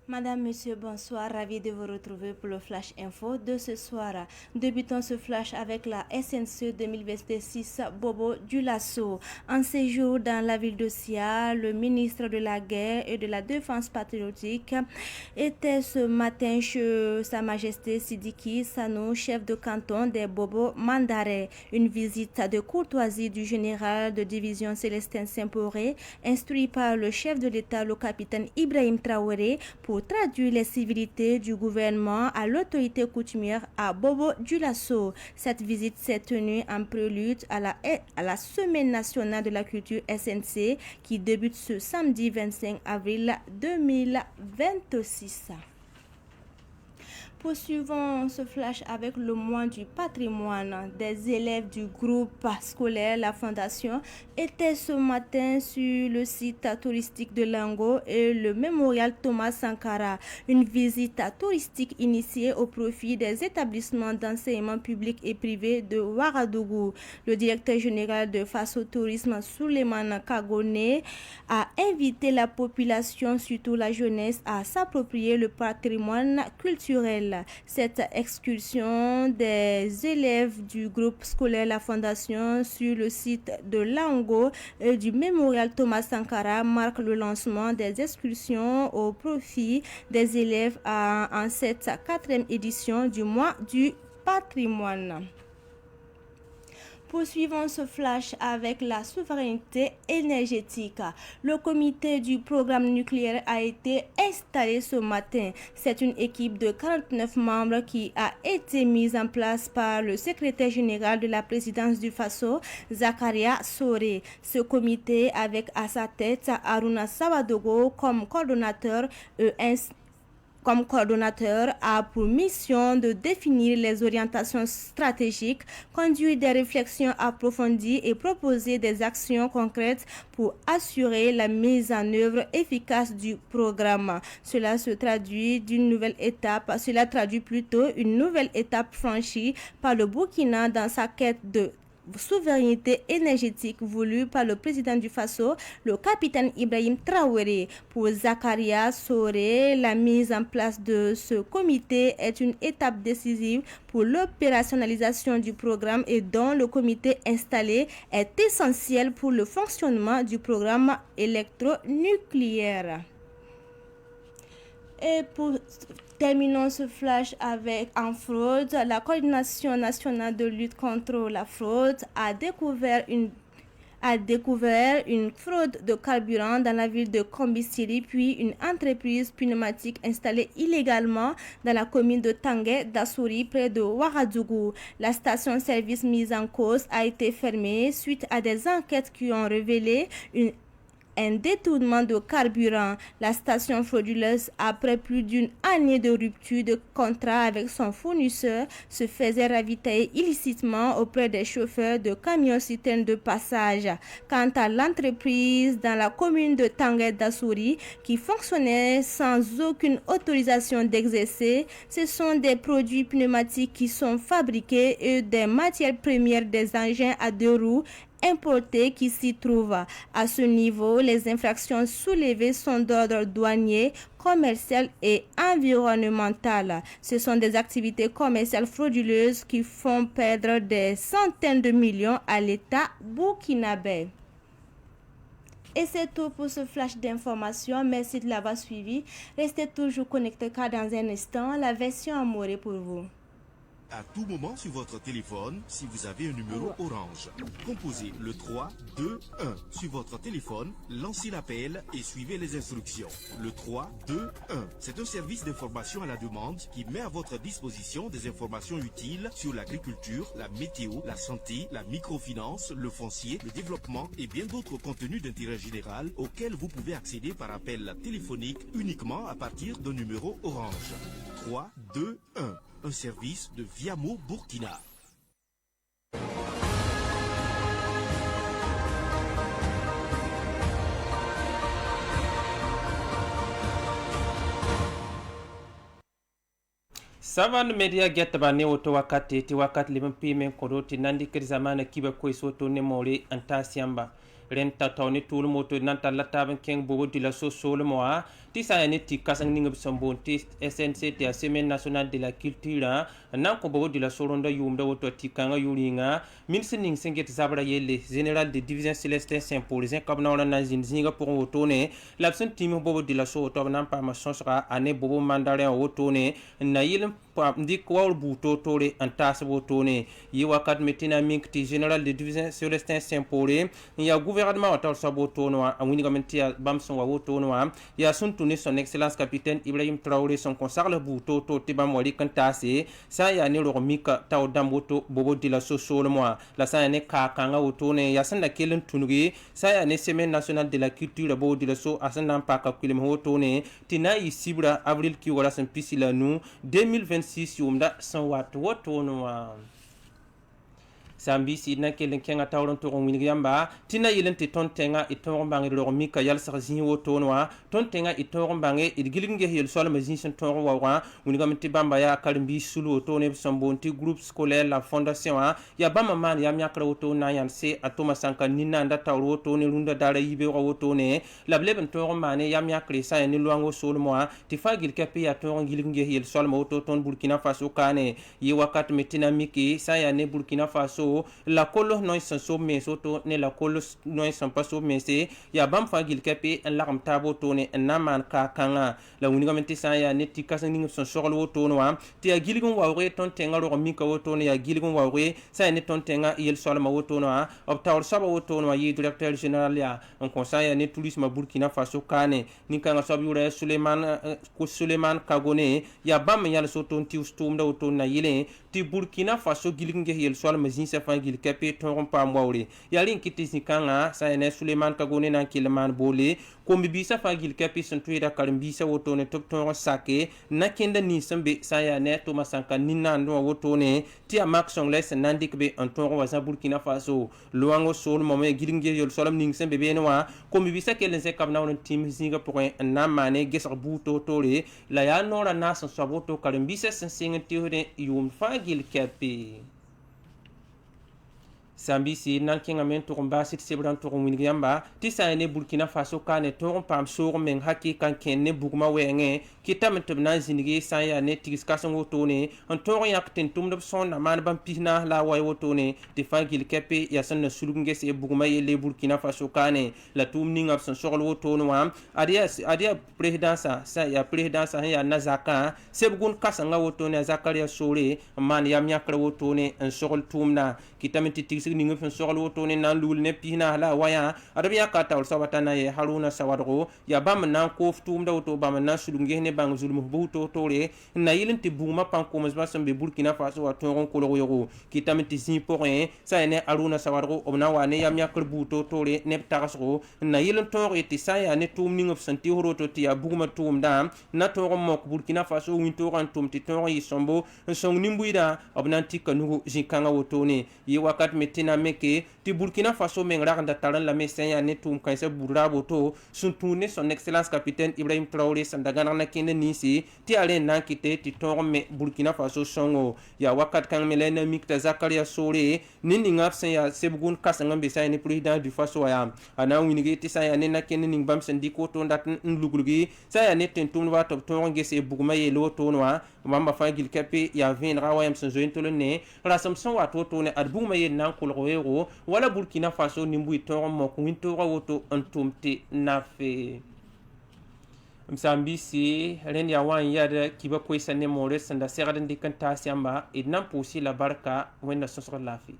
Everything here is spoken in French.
Madame, Monsieur, bonsoir. Ravi de vous retrouver pour le Flash Info de ce soir. Débutons ce flash avec la SNCE 2026 Bobo Dioulasso. En séjour dans la ville de Sia, le ministre de la Guerre et de la Défense patriotique était ce matin chez Sa Majesté Sidiki Sano, chef de canton des Bobo Mandare. Une visite de courtoisie du général de division Célestin Saint-Poré, instruit par le chef de l'État, le capitaine Ibrahim Traoré, pour traduire les civilités du gouvernement à l'autorité coutumière à Bobo Dioulasso. Cette visite s'est tenue en prélude à la Semaine nationale de la culture SNC qui débute ce samedi 25 avril 2026. Poursuivons ce flash avec le mois du patrimoine. Des élèves du groupe scolaire La Fondation étaient ce matin sur le site touristique de Lango et le mémorial Thomas Sankara. Une visite touristique initiée au profit des établissements d'enseignement public et privé de Ouagadougou. Le directeur général de Faso Tourisme, Souleymane Kagone, a invité la population, surtout la jeunesse, à s'approprier le patrimoine culturel. Cette excursion des élèves du groupe scolaire La Fondation sur le site de Lango et du mémorial Thomas Sankara marque le lancement des excursions au profit des élèves en cette 4e édition du mois du patrimoine. Poursuivons ce flash avec la souveraineté énergétique. Le comité du programme nucléaire a été installé ce matin. C'est une équipe de 49 membres qui a été mise en place par le secrétaire général de la présidence du Faso, Zakaria Sore. Ce comité, avec à sa tête Aruna Sawadogo comme coordonnateur, a pour mission de définir les orientations stratégiques, conduire des réflexions approfondies et proposer des actions concrètes pour assurer la mise en œuvre efficace du programme. Cela traduit une nouvelle étape franchie par le Burkina dans sa quête de souveraineté énergétique voulue par le président du Faso, le capitaine Ibrahim Traoré. Pour Zakaria Sore, la mise en place de ce comité est une étape décisive pour l'opérationnalisation du programme et dont le comité installé est essentiel pour le fonctionnement du programme électronucléaire. Et terminons ce flash avec en fraude. La coordination nationale de lutte contre la fraude a découvert une fraude de carburant dans la ville de Kombisiri, puis une entreprise pneumatique installée illégalement dans la commune de Tanguay d'Assouri près de Ouagadougou. La station-service mise en cause a été fermée suite à des enquêtes qui ont révélé un détournement de carburant. La station frauduleuse, après plus d'une année de rupture de contrat avec son fournisseur, se faisait ravitailler illicitement auprès des chauffeurs de camions-citernes de passage. Quant à l'entreprise dans la commune de Tanguay d'Assouri, qui fonctionnait sans aucune autorisation d'exercer, ce sont des produits pneumatiques qui sont fabriqués et des matières premières des engins à 2 roues importés qui s'y trouvent. À ce niveau, les infractions soulevées sont d'ordre douanier, commercial et environnemental. Ce sont des activités commerciales frauduleuses qui font perdre des centaines de millions à l'État burkinabé. Et c'est tout pour ce flash d'information. Merci de l'avoir suivi. Restez toujours connectés car dans un instant, la version amourée pour vous. À tout moment sur votre téléphone, si vous avez un numéro orange, composez le 3 2 1 sur votre téléphone, lancez l'appel et suivez les instructions. Le 3 2 1, c'est un service d'information à la demande qui met à votre disposition des informations utiles sur l'agriculture, la météo, la santé, la microfinance, le foncier, le développement et bien d'autres contenus d'intérêt général auxquels vous pouvez accéder par appel téléphonique uniquement à partir d'un numéro orange. 3 2 1. Un service de Viamo Burkina. Savan media get bane woto wakati ti wakati liman pimen kodoti nandi kir zamana kiba koy soto ne mori anta siamba ren tatawni tul moto nanta lataban keng bogo dila so solo moa ti sa ya ne ti kasang ning sombo ti SNC ti Semaine nationale de la culture nan ko bobo de la soronda yumda woto ti kanga yuringa ministre ning senget zabra yele général de division Célestin Saint-Paul zin kabna wala na zinga pour woto ne l'absent tim bobo de la so to nan pa ma sonsra ane bobo mandarin woto ne na yele ndik wawul buto tore antas woto ne yi wakat metina mink ti général de division Célestin Saint-Paul ya gouvernement watal saboto no awini gamenti bamson wa woto no ya sun tuni son excellence capitaine Ibrahim Traoré son consacre buto to tibam wali kantase sa ya ne ro mika taw damboto bobo de la soso le moi la sa ne ka kanga woto ne ya sanda kelen tunugi sa ya ne semaine nationale de la culture bobo de la so asanda pa ka kulem woto ne tina yi sibra avril ki wala san pisila nu 2026 yumda san wat woto no sambi si na kelen kenga tawron to on wingi yamba tina yelen te ton tenga iton bangi ro mika yal sa zin woto noa ton tenga iton bangi idgilinge yel sol mazin son to wa winga mti bamba ya kalimbi sulu to ne sombonti groupe scolaire la fondation ya bama man ya myakra woto na yan se atoma sanka nina nda tawro to ne runda dara yibe woto ne la bleben to mane ya myakre sa ni luango sol moa ti fagil kapi ya to gilinge yel sol moto ton Burkina Faso kane yi wakat metina miki sa ya ne Burkina Faso la colo no so me soto ne la colo no son pas so me se ya bam fagil kape en la tabo to ne en naman ka kanga la unigamenti sa ya ne tikasa ning son sorol woto no ti ya gilgun wawre ton tenga ro mi ka woto ne ya gilgun wawre sa ne ton tenga yel sol ma woto no op tawr saba woto no yi directeur général ya en conseil ya ne tourisme Burkina Faso kane ni kanga sabi ure Suleiman Kagone ya bam yal soto ti ustum da woto na yile ti Burkina Faso gilgun ge yel sol ma zin fangil kape toron pa mwawre yalin kiti zikanga sa ene Suleiman Kagone nan kilman bole kombi bisa fangil kape suntuida karimbisa woto ne top toron sake na kenda ni sembe sa ya ne to masanka ninna ndo woto ne ti a maxon les nandik be en toron wa Burkina Faso luango sol momo gilinge yol solam ning sembe be no kombi bisa kelen se kabna won tim zinga pour na mane gesar buto tore la ya nora nasan saboto karimbisa sensinga tiure yum fangil kape sambi si nan kinga men to mba sit sebran to wingi yamba ti sa ne Burkina Faso kane to pam so men haki kan ken ne bugma wenge kitam to nan zinigi sa ya ne tigis kason woto ne on to yak ten tum do son na man bam pina la way woto ne ti fangil kepe ya san na sulunge se bugma yele Burkina Faso kane la tum ninga son sogol woto no am adia presidensa sa ya presidensa ya nazaka sebgun kasanga woto ne zakaria sore man ya myakra woto ne en sogol tumna kitam ti tigis ninga fen sogol woto ne nan lul ne pina la waya arabiya ka taw sawatana ye haruna sawadro ya bam nan ko ftum da woto bam nan sulunge ne bang zulmu buto tore na yilin ti buma pan ko masba sambe Burkina Faso wa toron ko lo yogo kitam ti sin porin sa ne haruna sawadro obna wa ne yam yakul buto tore ne tagasro na yilin tore ti sa ya ne tum ninga santi horoto ti ya buma tum da na toron mok Burkina Faso win toran tum ti toron yi sombo song nimbuida obna ti kanu jinkanga woto ne yi wakat tina meke ti Burkina Faso men raganda taran la mesenya ne tum kanse burra boto suntune son excellence capitaine Ibrahim Traoré sandagana na kene nisi ti ale nan kite ti torme Burkina Faso songo ya wakat kan melena mikta Zakaria Sore nini ngapsen ya sebgun kasanga mbesa ne président du Faso ya ana winigi ti sa ya ne na kene ning bam sendiko to ndat nlugulgi sa ya ne tentum wa top toronge se bugma ye lo to noa mamba fangil kape ya vin rawayam sen zointolone rasamson wa to ne adbugma ye nan kulgo wala Burkina Faso nimbu itoron mo kuintora woto antumte nafe msambisi ren ya wan yada kiba koy sanne more sanda seraden dikanta siamba idnan pusi la barka wenda sosro lafi